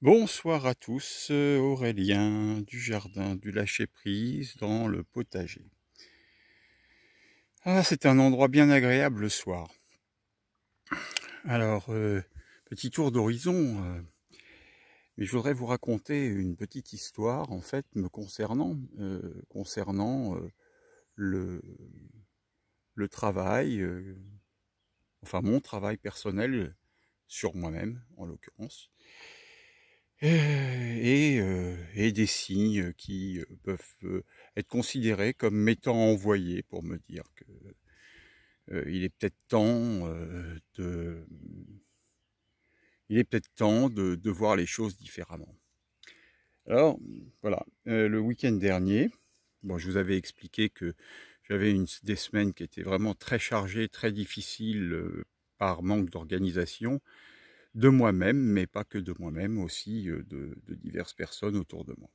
Bonsoir à tous, Aurélien du jardin du lâcher-prise dans le potager. Ah, c'est un endroit bien agréable le soir. Alors, petit tour d'horizon, mais je voudrais vous raconter une petite histoire en fait me concernant le, le travail, enfin mon travail personnel sur moi-même en l'occurrence. Et des signes qui peuvent être considérés comme m'étant envoyés pour me dire que il est peut-être temps de voir les choses différemment. Alors voilà, le week-end dernier, bon, je vous avais expliqué que j'avais des semaines qui étaient vraiment très chargées, très difficiles par manque d'organisation de moi-même, mais pas que de moi-même, aussi de diverses personnes autour de moi,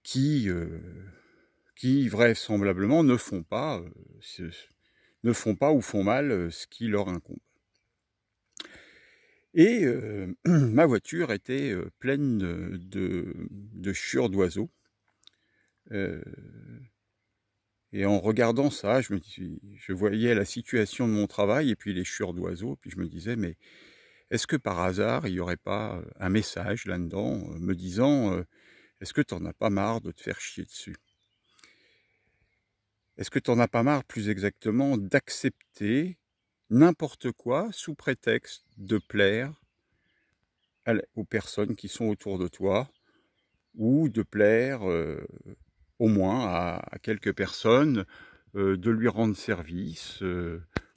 qui vraisemblablement ne font pas ou font mal ce qui leur incombe. Et ma voiture était pleine de chure d'oiseaux. Et en regardant ça, je voyais la situation de mon travail et puis les chures d'oiseaux, puis je me disais, mais est-ce que par hasard, il n'y aurait pas un message là-dedans me disant est-ce que tu n'en as pas marre de te faire chier dessus? Est-ce que tu n'en as pas marre, plus exactement, d'accepter n'importe quoi sous prétexte de plaire aux personnes qui sont autour de toi ou de plaire au moins à quelques personnes, de lui rendre service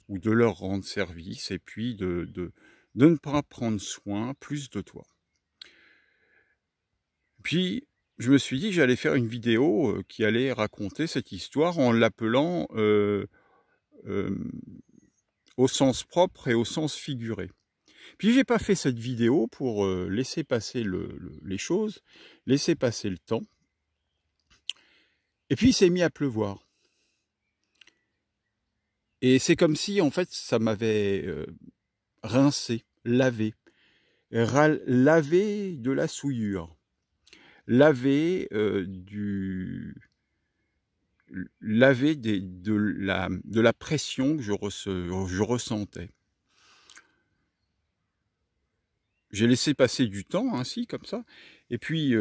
ou de leur rendre service et puis de ne pas prendre soin plus de toi. Puis, je me suis dit que j'allais faire une vidéo qui allait raconter cette histoire en l'appelant au sens propre et au sens figuré. Puis j'ai pas fait cette vidéo pour laisser passer les choses, laisser passer le temps. Et puis il s'est mis à pleuvoir. Et c'est comme si en fait ça m'avait rincé, lavé de la souillure, lavé de la pression que je ressentais. J'ai laissé passer du temps ainsi, comme ça, et puis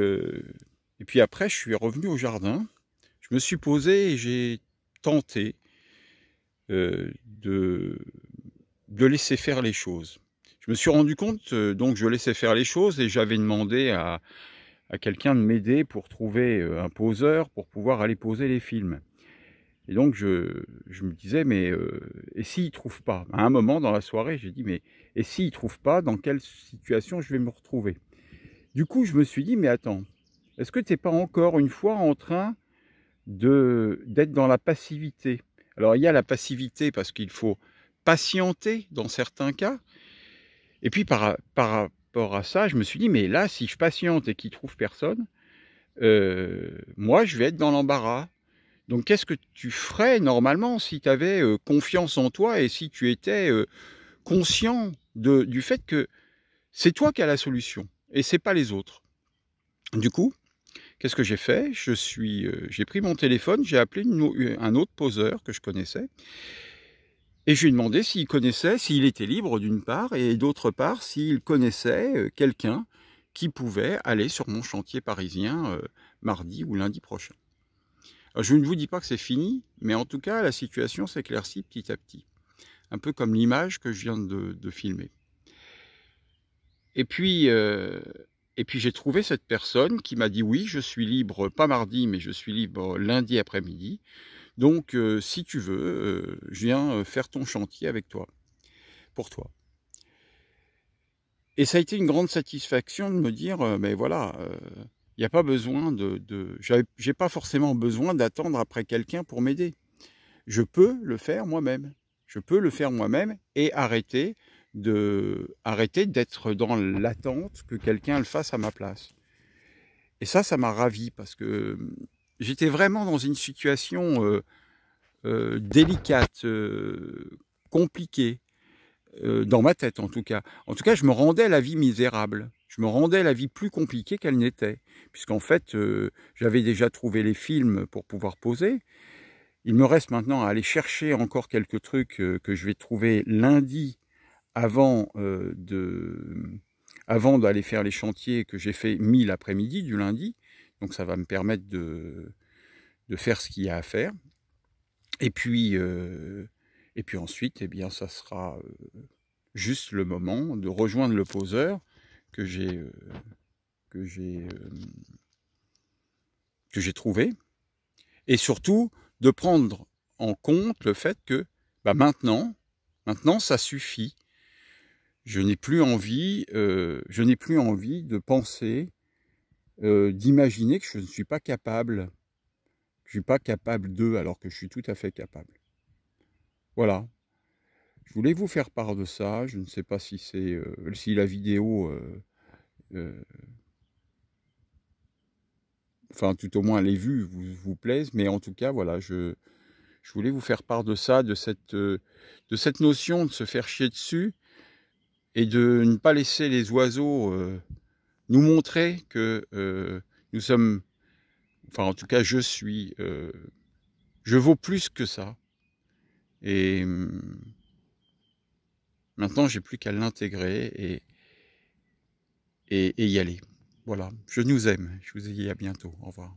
après je suis revenu au jardin, je me suis posé et j'ai tenté de laisser faire les choses. Je me suis rendu compte, donc je laissais faire les choses et j'avais demandé à quelqu'un de m'aider pour trouver un poseur pour pouvoir aller poser les films. Et donc je me disais, mais et s'il ne trouve pas? À un moment dans la soirée, j'ai dit, mais et s'il ne trouve pas, dans quelle situation je vais me retrouver? Du coup, je me suis dit, mais attends, est-ce que tu n'es pas encore une fois en train d'être dans la passivité? Alors, il y a la passivité parce qu'il faut patienter dans certains cas. Et puis, par rapport à ça, je me suis dit, mais là, si je patiente et qu'il ne trouve personne, moi, je vais être dans l'embarras. Donc, qu'est-ce que tu ferais normalement si tu avais confiance en toi et si tu étais conscient du fait que c'est toi qui as la solution et c'est pas les autres? Du coup, qu'est-ce que j'ai fait? J'ai pris mon téléphone, j'ai appelé un autre poseur que je connaissais et je lui ai demandé s'il connaissait, s'il était libre d'une part et d'autre part s'il connaissait quelqu'un qui pouvait aller sur mon chantier parisien mardi ou lundi prochain. Alors, je ne vous dis pas que c'est fini, mais en tout cas la situation s'éclaircit petit à petit, un peu comme l'image que je viens de filmer. Et puis j'ai trouvé cette personne qui m'a dit, oui, je suis libre, pas mardi, mais je suis libre lundi après-midi. Donc, si tu veux, je viens faire ton chantier avec toi, pour toi. Et ça a été une grande satisfaction de me dire, mais voilà, il n'y a pas besoin j'ai pas forcément besoin d'attendre après quelqu'un pour m'aider. Je peux le faire moi-même. Je peux le faire moi-même et arrêter d'être dans l'attente que quelqu'un le fasse à ma place. Et ça m'a ravi parce que j'étais vraiment dans une situation délicate, compliquée, dans ma tête en tout cas. En tout cas, je me rendais la vie misérable. je me rendais la vie plus compliquée qu'elle n'était. Puisqu'en fait, j'avais déjà trouvé les films pour pouvoir poser. Il me reste maintenant à aller chercher encore quelques trucs que je vais trouver lundi avant d'aller faire les chantiers que j'ai fait l'après-midi du lundi. Donc ça va me permettre de faire ce qu'il y a à faire. Et puis ensuite, eh bien, ça sera juste le moment de rejoindre le poseur que j'ai trouvé. Et surtout, de prendre en compte le fait que bah maintenant ça suffit. Je n'ai plus envie de penser, d'imaginer que je ne suis pas capable. Je ne suis pas capable d'eux alors que je suis tout à fait capable. Voilà. Je voulais vous faire part de ça. Je ne sais pas si si la vidéo, enfin tout au moins les vues vous plaisent, mais en tout cas voilà, je voulais vous faire part de ça, de cette notion de se faire chier dessus et de ne pas laisser les oiseaux nous montrer que nous sommes, enfin en tout cas je vaux plus que ça. Et maintenant j'ai plus qu'à l'intégrer et y aller. Voilà, je nous aime, je vous dis à bientôt, au revoir.